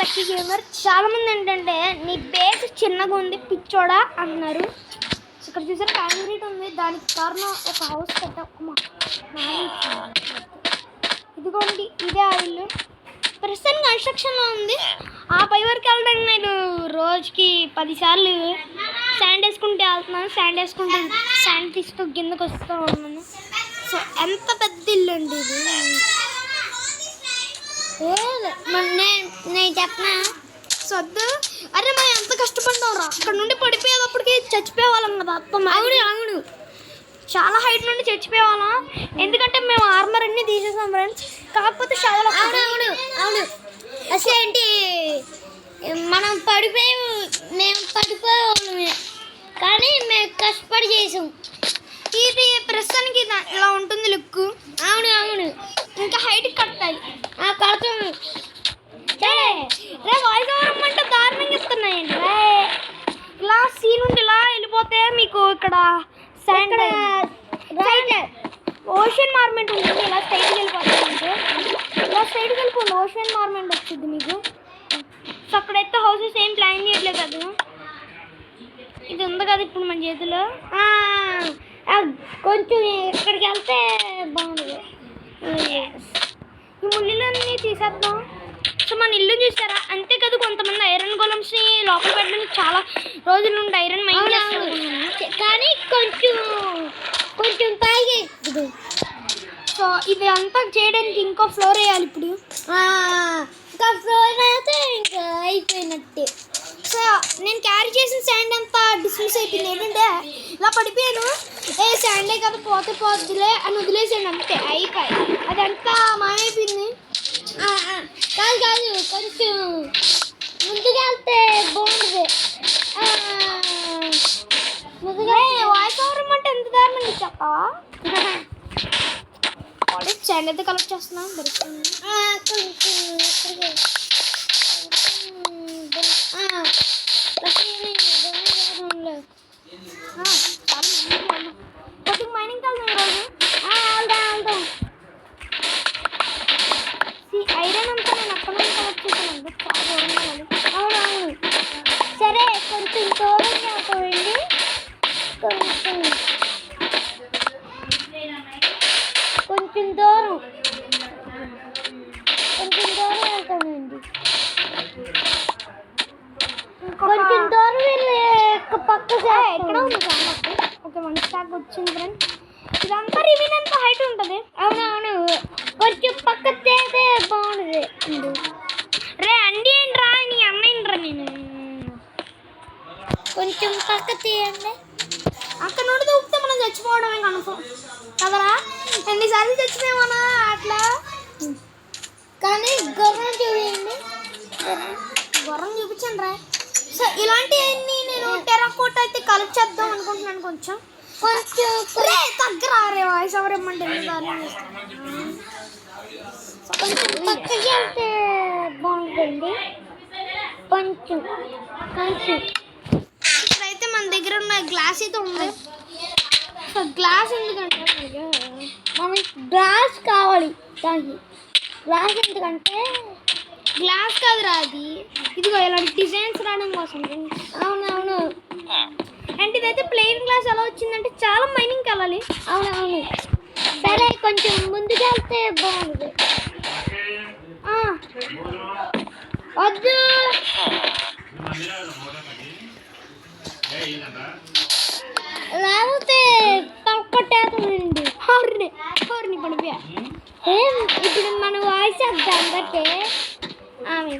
Lucky gamer. చాలా మంది ఏంటంటే నీ బేస్ చిన్నగా ఉంది పిచ్చోడా అన్నారు. ఇక్కడ చూసారు కాంక్రీట్ ఉంది, దానికి కారణం ఒక హౌస్ కట్టామా. ఇదిగోండి ఇదే ఆ ఇల్లు. ప్రస్తుతం కన్స్ట్రక్షన్లో ఉంది. ఆ పై వరకు వెళ్ళడానికి నేను రోజుకి 10 సార్లు శాండ్ వేసుకుంటే వెళ్తున్నాను. శాండ్ తీస్తూ కిందకు వస్తూ ఉన్నాను. సో ఎంత పెద్ద ఇల్లు అండి ఇది. నేను చెప్పనా సొద్దు. అరే మనం ఎంత కష్టపడ్డాం రా. అక్కడ నుండి పడిపోయేటప్పటికి చచ్చిపోయేవాళ్ళం కదా అత్తమ్మ. అవును చాలా హైట్ నుండి చచ్చిపోయేవాళ్ళం. ఎందుకంటే మేము ఆర్మర్ అన్నీ తీసేసాం ఫ్రెండ్స్. కాకపోతే చాలా అవును అసలు ఏంటి మనం పడిపోయేవాళ్ళమే కానీ మేము కష్టపడి చేసాం. ఇది ప్రస్తుతానికి ఇలా ఉంటుంది లుక్. అవును ఇంకా హైట్ కట్టాలి. కడతాము రే వాయిస్ ఓవర్ అంటే దారుణంగా ఇస్తున్నాయండి. ఇలా సీ నుండి ఇలా వెళ్ళిపోతే మీకు ఇక్కడ శాండ్ ఓషన్ మార్మెంట్ ఉంటుంది. ఇలా స్ట్రైట్కి వెళ్ళిపోతుందంటే ఇలా స్ట్రైట్కి వెళ్ళిపోండి ఓషన్ మార్మెంట్ వచ్చింది మీకు. సో అక్కడైతే హౌసెస్ ఏం ప్లాన్ చేయట్లేదు కదా. ఇది ఉంది కదా ఇప్పుడు మన చేతిలో. కొంచెం ఇక్కడికి వెళ్తే బాగుంది. ఈ ముళ్ళన్నీ తీసేద్దాం. సో మన ఇల్లు చూసారా. అంతే కదా కొంతమంది ఐరన్ గోలమ్స్ని లోపల పెట్టడానికి చాలా రోజుల నుండి ఐరన్ మైన్ చేస్తారు కానీ కొంచెం పైకి. సో ఇది అంతా చేయడానికి ఇంకో ఫ్లోర్ వేయాలి ఇప్పుడు. ఇంకా ఫ్లోర్ అయితే ఇంకా అయిపోయినట్టే. సో నేను క్యారీ చేసిన శాండ్ అంతా డిస్మిస్ అయిపోయింది. ఏంటంటే ఇలా పడిపోయాను. శాండే కదా పోద్దులే అని వదిలేసాను అంతే. అయిపోయి అదంతా మాయమైపోయింది. కాదు కొంచెం ముందుగా వెళ్తే బాగుంటుంది. ముందుగా వాయిస్ ఓవర్ అంటే ఎంత దారుణంగా చెప్పవా. శాండ్ అయితే కలెక్ట్ చేస్తున్నాం. మైనింగ్ వెళ్దాం. ఐరన్ అంతా నేను అక్కడ నుంచి కలెక్ట్ చేశాను. చాలా దూరంగా వెళ్ళాలి. అవును సరే కొంచెం దూరంగా అవుతామండి. కొంచెం దూరం వెళ్తామండి. కొంచెం దూరం వెళ్ళి పక్క ఎక్కడ ఉంది సార్. ఓకే 1 స్టాక్ వచ్చింది ఫ్రెండ్స్. ఇదంతా రివీన్ అంతా హైట్ ఉంటుంది. అవును కొంచెం పక్క చేస్తే బాగుంటుంది. రే అండి ఏంట్రా నీ అన్నయ్యరా. నేను కొంచెం పక్క తీయండి. అక్కడ నుండి దూకితే మనం చచ్చిపోవడమే కన్ఫర్మ్ కదరా. ఎన్నిసార్లు చచ్చిపోయామన్నా అట్లా. కానీ గుర్రం చూపించండి. గుర్రం చూపించండి రా. సో ఇలాంటివన్నీ నేను టెరాకోట్ అయితే కలెక్ట్ చేద్దాం అనుకుంటున్నాను. కొంచెం తగ్గరా రే వాయిస్ ఓవర్ ఇమ్మంటే కొంచెం పక్కకి వెళ్తే బాగుంటుంది. కొంచెం ఇక్కడైతే మన దగ్గర ఉన్న గ్లాస్ అయితే ఉంది. సో గ్లాస్ ఎందుకంటే మనకి గ్లాస్ కావాలి. దానికి గ్లాస్ ఎందుకంటే గ్లాస్ కాదురా అది. ఇదిగో ఇలాంటి డిజైన్స్ రావడం కోసం. అవును అంటే ఇదైతే ప్లెయిన్ గ్లాస్ ఎలా వచ్చిందంటే చాలా మైనింగ్కి వెళ్ళాలి. అవును సరే కొంచెం ముందుకు వెళ్తే బాగుంది. వద్దు లేకపోతే తొక్కొట్టేస్తానండి. హోర్ని పడిపోయా. ఇప్పుడు మనం వాయిస్ చేద్దాం బట్టే ఆమె